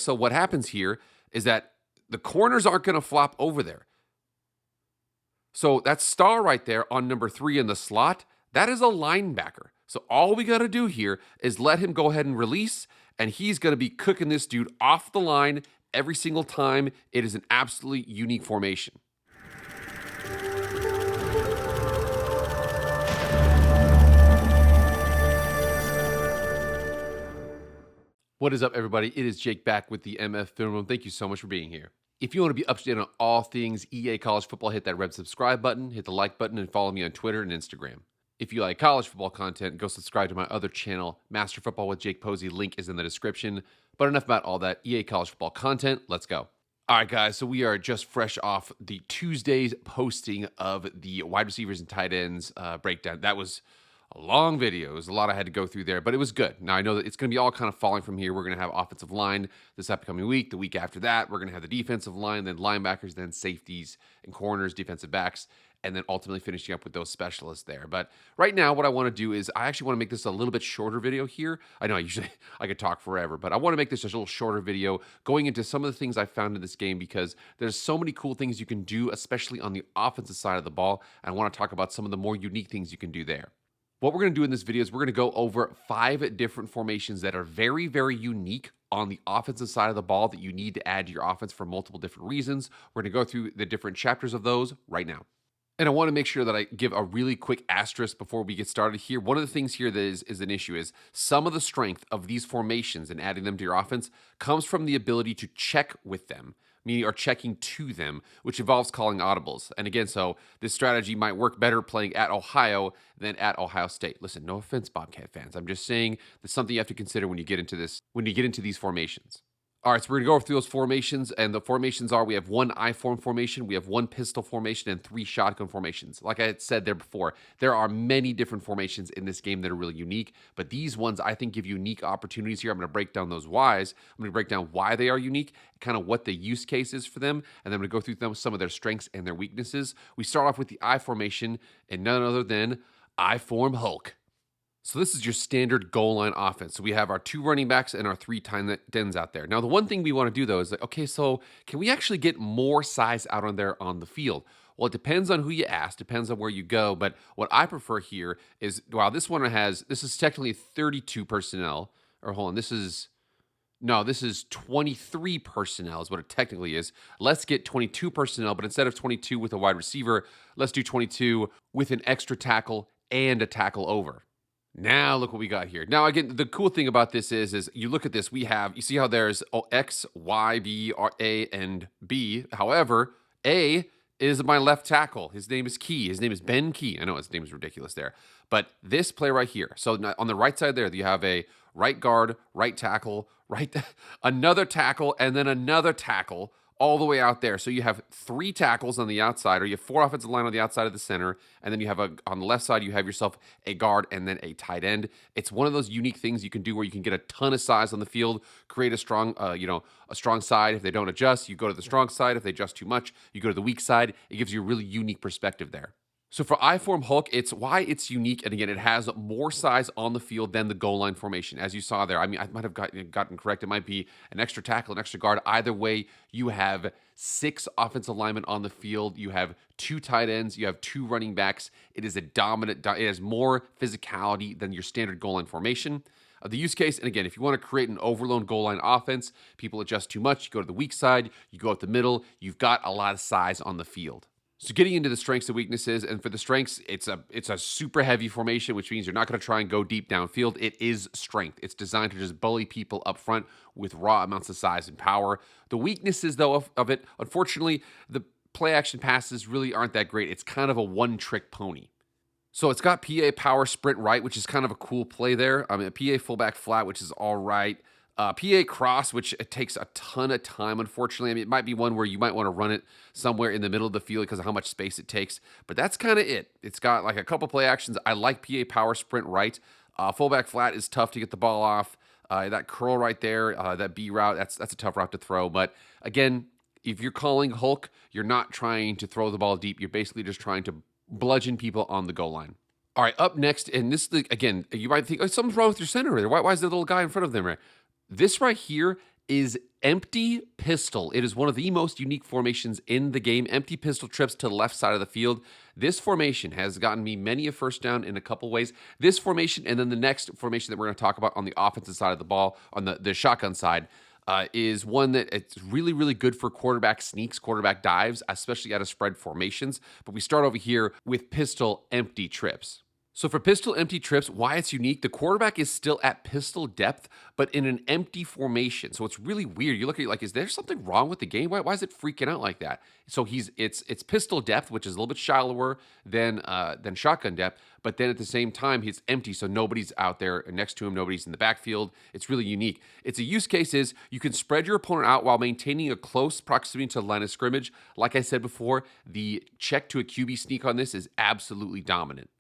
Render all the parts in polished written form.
So what happens here is that the corners aren't going to flop over there. So that star right there on number 3 in the slot, that is a linebacker. So all we got to do here is let him go ahead and release, and he's going to be cooking this dude off the line every single time. It is an absolutely unique formation. What is up, everybody? It is Jake back with the MF Film Room. Thank you so much for being here. If you want to be up to date on all things EA College Football, hit that red subscribe button, hit the like button, and follow me on Twitter and Instagram. If you like college football content, go subscribe to my other channel, Master Football with Jake Posey. Link is in the description. But enough about all that EA College Football content. Let's go. All right, guys, so we are just fresh off the Tuesday's posting of the wide receivers and tight ends breakdown. That was a long video. It was a lot I had to go through there, but it was good. Now, I know that it's going to be all kind of falling from here. We're going to have offensive line this upcoming week. The week after that, we're going to have the defensive line, then linebackers, then safeties and corners, defensive backs, and then ultimately finishing up with those specialists there. But right now, what I want to do is I actually want to make this a little bit shorter video here. I know I could talk forever, but I want to make this a little shorter video going into some of the things I found in this game because there's so many cool things you can do, especially on the offensive side of the ball. And I want to talk about some of the more unique things you can do there. What we're going to do in this video is we're going to go over 5 different formations that are very, very unique on the offensive side of the ball that you need to add to your offense for multiple different reasons. We're going to go through the different chapters of those right now. And I want to make sure that I give a really quick asterisk before we get started here. One of the things here that is an issue is some of the strength of these formations and adding them to your offense comes from the ability to check with them, meaning or checking to them, which involves calling audibles. And again, so this strategy might work better playing at Ohio than at Ohio State. Listen, no offense, Bobcat fans. I'm just saying that's something you have to consider when you get into this, when you get into these formations. All right, so we're going to go through those formations, and the formations are we have 1 I-form formation, we have 1 pistol formation, and 3 shotgun formations. Like I had said there before, there are many different formations in this game that are really unique, but these ones I think give unique opportunities here. I'm going to break down those whys. I'm going to break down why they are unique, kind of what the use case is for them, and then I'm going to go through some of their strengths and their weaknesses. We start off with the I formation, and none other than I-form Hulk. So this is your standard goal line offense. So we have our 2 running backs and our 3 tight ends out there. Now, the one thing we want to do, though, is like, okay, so can we actually get more size out on there on the field? Well, it depends on who you ask, depends on where you go. But what I prefer here is, while this is technically 32 personnel. Or hold on, this is 23 personnel is what it technically is. Let's get 22 personnel, but instead of 22 with a wide receiver, let's do 22 with an extra tackle and a tackle over. Now look what we got here. Now again, the cool thing about this is you look at this, you see how there's X, Y, B, A, and B. However, A is my left tackle. His name is Key. His name is Ben Key. I know his name is ridiculous there. But this play right here. So on the right side there, you have a right guard, right tackle, another tackle, and then another tackle all the way out there. So you have 3 tackles on the outside, or you have 4 offensive line on the outside of the center, and then you have on the left side, you have yourself a guard and then a tight end. It's one of those unique things you can do where you can get a ton of size on the field, create a strong, a strong side. If they don't adjust, you go to the strong side. If they adjust too much, you go to the weak side. It gives you a really unique perspective there. So for I-form Hulk, it's why it's unique, and again, it has more size on the field than the goal line formation, as you saw there. I mean, I might have gotten correct. It might be an extra tackle, an extra guard. Either way, you have 6 offensive linemen on the field. You have 2 tight ends. You have 2 running backs. It is it has more physicality than your standard goal line formation. The use case, and again, if you want to create an overload goal line offense, people adjust too much, you go to the weak side, you go up the middle, you've got a lot of size on the field. So getting into the strengths and weaknesses, and for the strengths, it's a super heavy formation, which means you're not going to try and go deep downfield. It is strength. It's designed to just bully people up front with raw amounts of size and power. The weaknesses, though, of it, unfortunately, the play action passes really aren't that great. It's kind of a one-trick pony. So it's got PA power sprint right, which is kind of a cool play there. I mean, a PA fullback flat, which is all right. PA cross, which it takes a ton of time, unfortunately. I mean, it might be one where you might want to run it somewhere in the middle of the field because of how much space it takes. But that's kind of it. It's got like a couple play actions. I like PA power sprint right. Fullback flat is tough to get the ball off. That curl right there, that B route, that's a tough route to throw. But again, if you're calling Hulk, you're not trying to throw the ball deep. You're basically just trying to bludgeon people on the goal line. All right, up next, and this, again, you might think, oh, something's wrong with your center there. Why is the little guy in front of them, right? This right here is empty pistol. It is one of the most unique formations in the game. Empty pistol trips to the left side of the field. This formation has gotten me many a first down in a couple ways. This formation and then the next formation that we're going to talk about on the offensive side of the ball, on the shotgun side, is one that it's really, really good for quarterback sneaks, quarterback dives, especially out of spread formations. But we start over here with pistol empty trips. So for pistol empty trips, why it's unique, the quarterback is still at pistol depth, but in an empty formation. So it's really weird. You look at it like, is there something wrong with the game? Why is it freaking out like that? So it's pistol depth, which is a little bit shallower than shotgun depth, but then at the same time, he's empty, so nobody's out there next to him, nobody's in the backfield. It's really unique. Its a use case is you can spread your opponent out while maintaining a close proximity to the line of scrimmage. Like I said before, the check to a QB sneak on this is absolutely dominant.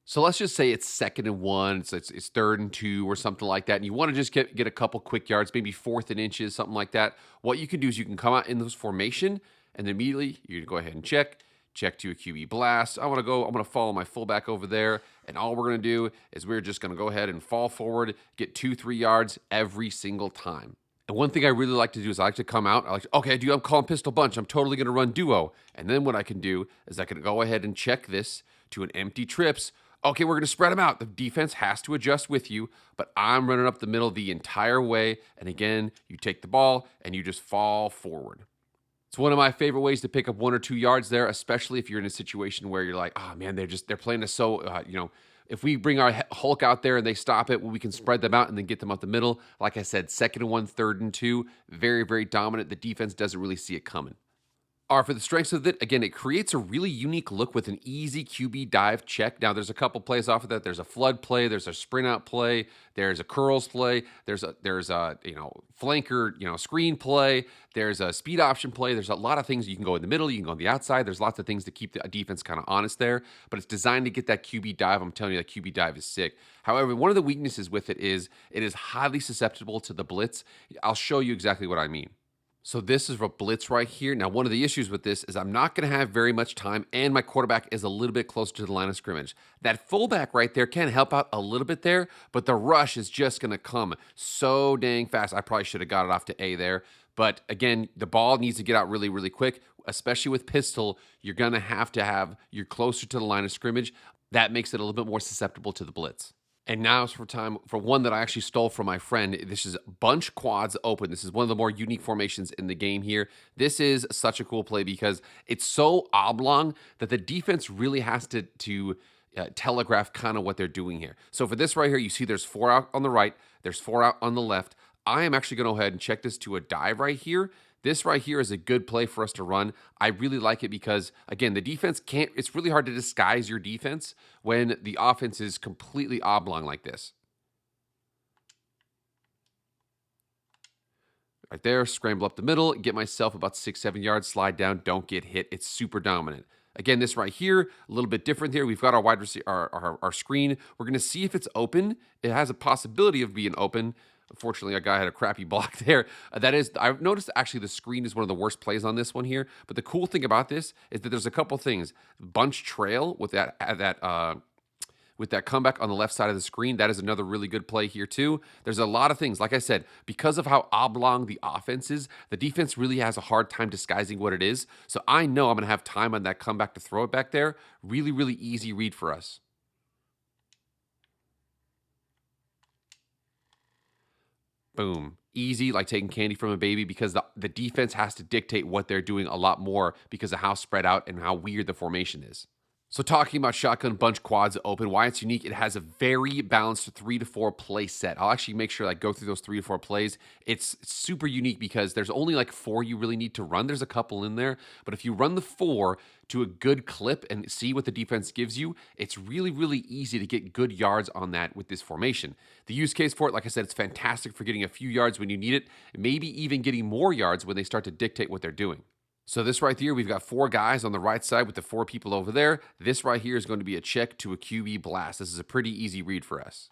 So let's just say it's 2nd and 1, it's 3rd and 2 or something like that, and you want to just get a couple quick yards, maybe 4th and inches, something like that. What you can do is you can come out in this formation, and then immediately you can go ahead and check to a QB blast. I'm going to follow my fullback over there, and all we're going to do is we're just going to go ahead and fall forward, get 2-3 yards every single time. And one thing I really like to do is I like to come out. I'm calling pistol bunch. I'm totally going to run duo. And then what I can do is I can go ahead and check this to an empty trips. Okay, we're going to spread them out. The defense has to adjust with you, but I'm running up the middle the entire way. And again, you take the ball and you just fall forward. It's one of my favorite ways to pick up 1 or 2 yards there, especially if you're in a situation where you're like, oh man, they're playing us so, if we bring our Hulk out there and they stop it, we can spread them out and then get them up the middle. Like I said, 2nd and 1, 3rd and 2, very, very dominant. The defense doesn't really see it coming. All right, for the strengths of it, again, it creates a really unique look with an easy QB dive check. Now, there's a couple plays off of that. There's a flood play. There's a sprint out play. There's a curls play. There's a flanker, screen play. There's a speed option play. There's a lot of things. You can go in the middle. You can go on the outside. There's lots of things to keep the defense kind of honest there. But it's designed to get that QB dive. I'm telling you, that QB dive is sick. However, one of the weaknesses with it is highly susceptible to the blitz. I'll show you exactly what I mean. So this is a blitz right here. Now, one of the issues with this is I'm not going to have very much time, and my quarterback is a little bit closer to the line of scrimmage. That fullback right there can help out a little bit there, but the rush is just going to come so dang fast. I probably should have got it off to A there. But again, the ball needs to get out really, really quick, especially with pistol. You're going to have you're closer to the line of scrimmage. That makes it a little bit more susceptible to the blitz. And now it's for time for one that I actually stole from my friend. This is bunch quads open. This is one of the more unique formations in the game here. This is such a cool play because it's so oblong that the defense really has to telegraph kind of what they're doing here. So for this right here, you see there's 4 out on the right, there's 4 out on the left. I am actually going to go ahead and check this to a dive right here. This right here is a good play for us to run. I really like it because, again, the defense it's really hard to disguise your defense when the offense is completely oblong like this. Right there, scramble up the middle, get myself about 6-7 yards, slide down, don't get hit. It's super dominant. Again, this right here, a little bit different here. We've got our wide receiver, our screen. We're going to see if it's open. It has a possibility of being open. Unfortunately, a guy had a crappy block there. I've noticed actually the screen is one of the worst plays on this one here. But the cool thing about this is that there's a couple things. Bunch trail with that comeback on the left side of the screen. That is another really good play here too. There's a lot of things. Like I said, because of how oblong the offense is, the defense really has a hard time disguising what it is. So I know I'm going to have time on that comeback to throw it back there. Really, really easy read for us. Boom. Easy, like taking candy from a baby, because the defense has to dictate what they're doing a lot more because of how spread out and how weird the formation is. So talking about shotgun bunch quads open, why it's unique, it has a very balanced 3 to 4 play set. I'll actually make sure I go through those 3 to 4 plays. It's super unique because there's only like 4 you really need to run. There's a couple in there, but if you run the 4 to a good clip and see what the defense gives you, it's really, really easy to get good yards on that with this formation. The use case for it, like I said, it's fantastic for getting a few yards when you need it, maybe even getting more yards when they start to dictate what they're doing. So this right here, we've got 4 guys on the right side with the 4 people over there. This right here is going to be a check to a QB blast. This is a pretty easy read for us.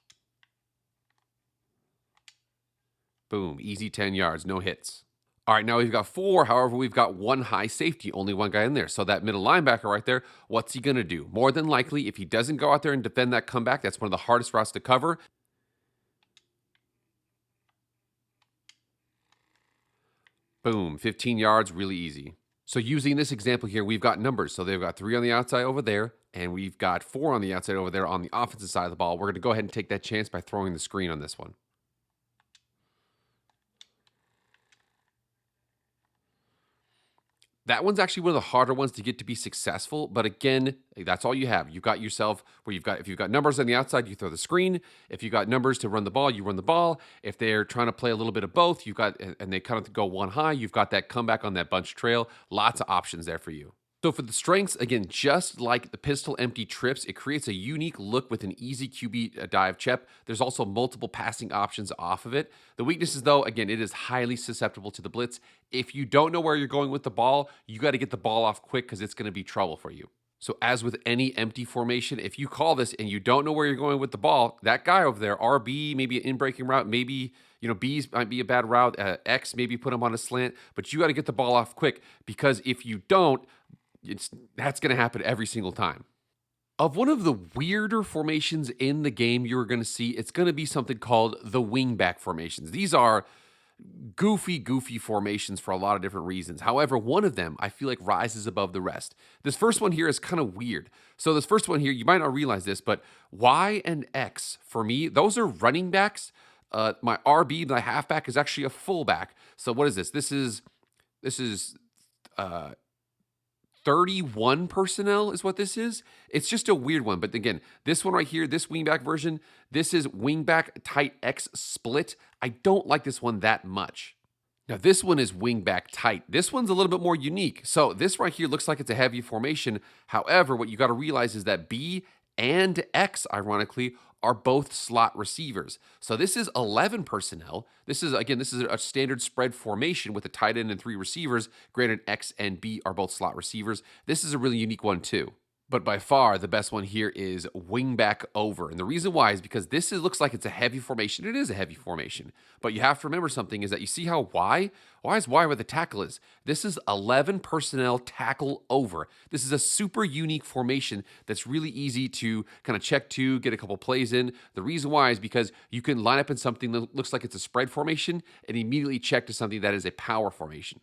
Boom, easy 10 yards, no hits. All right, now we've got 4. However, we've got 1 high safety, only 1 guy in there. So that middle linebacker right there, what's he going to do? More than likely, if he doesn't go out there and defend that comeback, that's one of the hardest routes to cover. Boom, 15 yards, really easy. So using this example here, we've got numbers. So they've got 3 on the outside over there, and we've got 4 on the outside over there on the offensive side of the ball. We're going to go ahead and take that chance by throwing the screen on this one. That one's actually one of the harder ones to get to be successful. But again, that's all you have. You've got yourself where if you've got numbers on the outside, you throw the screen. If you've got numbers to run the ball, you run the ball. If they're trying to play a little bit of both, and they kind of go one high, you've got that comeback on that bunch trail. Lots of options there for you. So for the strengths, again, just like the pistol empty trips, it creates a unique look with an easy QB dive chip. There's also multiple passing options off of it. The weaknesses, though, again, it is highly susceptible to the blitz. If you don't know where you're going with the ball, you got to get the ball off quick because it's going to be trouble for you. So as with any empty formation, if you call this and you don't know where you're going with the ball, that guy over there, RB, maybe an in-breaking route, maybe, B's might be a bad route, X, maybe put him on a slant, but you got to get the ball off quick because if you don't, that's going to happen every single time. Of one of the weirder formations in the game you're going to see, it's going to be something called the wingback formations. These are goofy formations for a lot of different reasons. However, one of them I feel like rises above the rest. This first one here is kind of weird. So this first one here, you might not realize this, but Y and X for me, those are running backs. My RB, my halfback, is actually a fullback. So what is this? This is 31 personnel is what this is. It's just a weird one. But again, this one right here, this wingback version, this is wingback tight X split. I don't like this one that much. Now, this one is wingback tight. This one's a little bit more unique. So this right here looks like it's a heavy formation. However, what you got to realize is that B and X, ironically, are both slot receivers. So this is 11 personnel. This is a standard spread formation with a tight end and 3 receivers. Granted, X and B are both slot receivers. This is a really unique one too. But by far, the best one here is wingback over. And the reason why is because looks like it's a heavy formation. It is a heavy formation. But you have to remember something is that you see how Y is Y where the tackle is. This is 11 personnel tackle over. This is a super unique formation that's really easy to kind of check to, get a couple plays in. The reason why is because you can line up in something that looks like it's a spread formation and immediately check to something that is a power formation.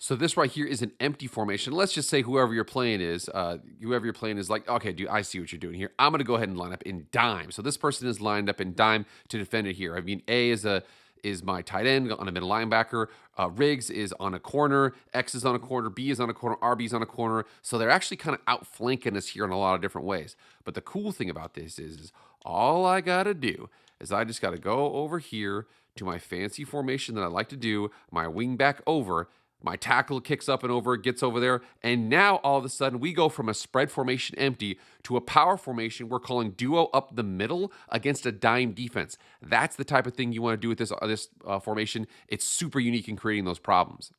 So this right here is an empty formation. Let's just say whoever you're playing is like, okay, dude, I see what you're doing here. I'm going to go ahead and line up in dime. So this person is lined up in dime to defend it here. I mean, A is my tight end on a middle linebacker. Riggs is on a corner. X is on a corner. B is on a corner. RB is on a corner. So they're actually kind of outflanking us here in a lot of different ways. But the cool thing about this is all I got to do is I just got to go over here to my fancy formation that I like to do, my wing back over. My tackle kicks up and over, gets over there, and now all of a sudden we go from a spread formation empty to a power formation we're calling duo up the middle against a dime defense. That's the type of thing you want to do with this formation. It's super unique in creating those problems.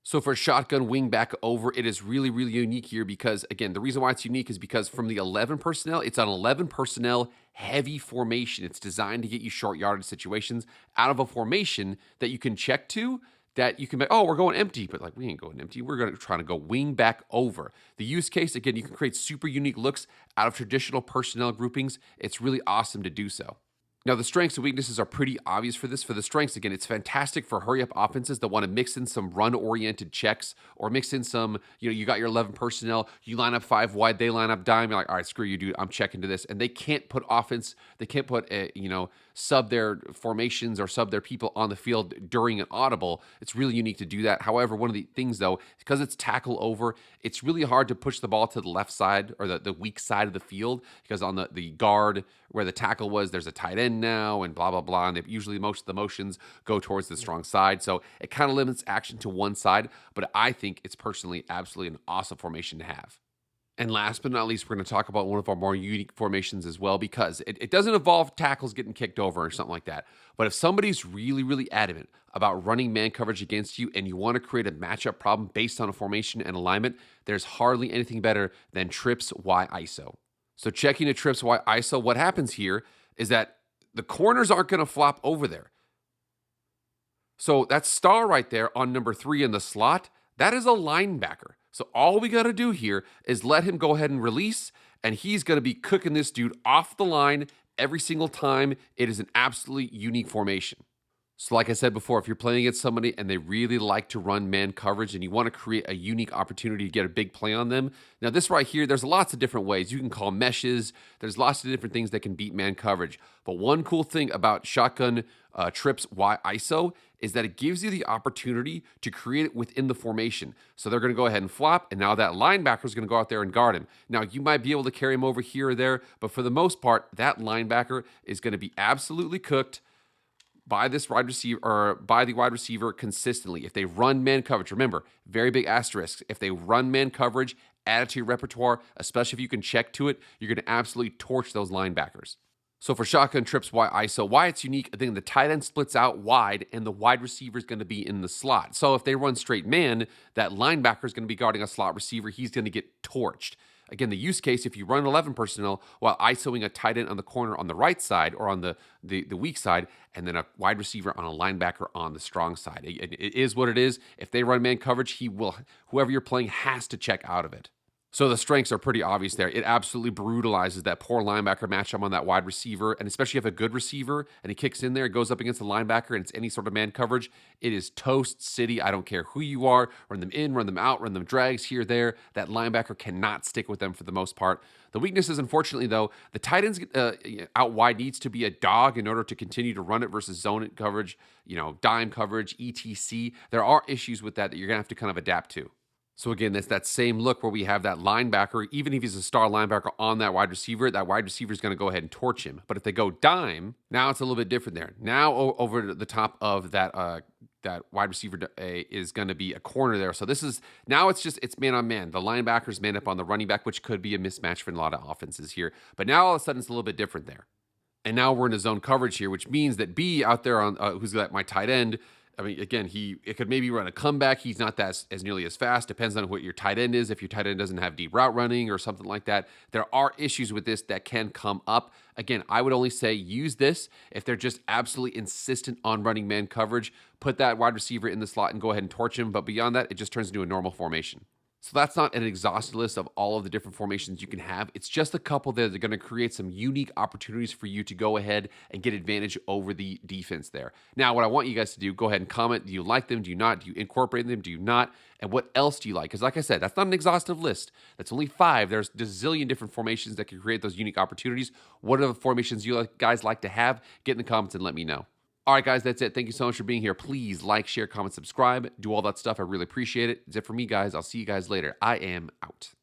So for shotgun wingback over, it is really, really unique here because, again, the reason why it's unique is because from the 11 personnel, it's an 11 personnel heavy formation. It's designed to get you short yardage situations out of a formation that you can check to, that you can make, we're going empty, but like we ain't going empty. We're going to try to go wing back over. The use case, again, you can create super unique looks out of traditional personnel groupings. It's really awesome to do so. Now, the strengths and weaknesses are pretty obvious for this. For the strengths, again, it's fantastic for hurry-up offenses that want to mix in some run-oriented checks or mix in some, you got your 11 personnel, you line up 5 wide, they line up dime, you're like, all right, screw you, dude, I'm checking to this. And they can't put sub their formations or sub their people on the field during an audible. It's really unique to do that. However, one of the things, though, because it's tackle over, it's really hard to push the ball to the left side or the weak side of the field because on the guard where the tackle was, there's a tight end now and blah, blah, blah. And usually most of the motions go towards the strong side. So it kind of limits action to one side. But I think it's personally absolutely an awesome formation to have. And last but not least, we're going to talk about one of our more unique formations as well, because it doesn't involve tackles getting kicked over or something like that. But if somebody's really, really adamant about running man coverage against you and you want to create a matchup problem based on a formation and alignment, there's hardly anything better than trips Y ISO. So checking a trips Y ISO, what happens here is that the corners aren't going to flop over there. So that star right there on number 3 in the slot, that is a linebacker. So all we got to do here is let him go ahead and release, and he's going to be cooking this dude off the line every single time. It is an absolutely unique formation. So, like I said before, if you're playing against somebody and they really like to run man coverage and you want to create a unique opportunity to get a big play on them, now this right here, there's lots of different ways. You can call meshes, there's lots of different things that can beat man coverage. But one cool thing about Shotgun Trips Y ISO is that it gives you the opportunity to create it within the formation. So they're going to go ahead and flop, and now that linebacker is going to go out there and guard him. Now, you might be able to carry him over here or there, but for the most part, that linebacker is going to be absolutely cooked by this wide receiver or by the wide receiver consistently. If they run man coverage, remember, very big asterisk. If they run man coverage, add it to your repertoire, especially if you can check to it, you're going to absolutely torch those linebackers. So for Shotgun Trips Y ISO, why it's unique, I think the tight end splits out wide and the wide receiver is going to be in the slot. So if they run straight man, that linebacker is going to be guarding a slot receiver. He's going to get torched. Again, the use case, if you run 11 personnel while ISOing a tight end on the corner on the right side or on the weak side, and then a wide receiver on a linebacker on the strong side. It is what it is. If they run man coverage, whoever you're playing has to check out of it. So the strengths are pretty obvious there. It absolutely brutalizes that poor linebacker matchup on that wide receiver, and especially if you have a good receiver and he kicks in there, goes up against the linebacker, and it's any sort of man coverage, it is toast city. I don't care who you are. Run them in, run them out, run them drags here, there. That linebacker cannot stick with them for the most part. The weaknesses, unfortunately, though, the tight ends out wide needs to be a dog in order to continue to run it versus zone it coverage, dime coverage, etc. There are issues with that you're going to have to kind of adapt to. So again, that's that same look where we have that linebacker, even if he's a star linebacker on that wide receiver is going to go ahead and torch him. But if they go dime, now it's a little bit different there. Now over the top of that wide receiver is going to be a corner there. So it's man on man. The linebackers man up on the running back, which could be a mismatch for a lot of offenses here. But now all of a sudden it's a little bit different there. And now we're in a zone coverage here, which means that B out there on who's got my tight end. I mean, again, it could maybe run a comeback. He's not as nearly as fast. Depends on what your tight end is. If your tight end doesn't have deep route running or something like that, there are issues with this that can come up. Again, I would only say use this if they're just absolutely insistent on running man coverage. Put that wide receiver in the slot and go ahead and torch him. But beyond that, it just turns into a normal formation. So that's not an exhaustive list of all of the different formations you can have. It's just a couple that are going to create some unique opportunities for you to go ahead and get advantage over the defense there. Now, what I want you guys to do, go ahead and comment. Do you like them? Do you not? Do you incorporate them? Do you not? And what else do you like? Because like I said, that's not an exhaustive list. That's only 5. There's a zillion different formations that can create those unique opportunities. What are the formations you guys like to have? Get in the comments and let me know. All right, guys, that's it. Thank you so much for being here. Please like, share, comment, subscribe. Do all that stuff. I really appreciate it. That's it for me, guys. I'll see you guys later. I am out.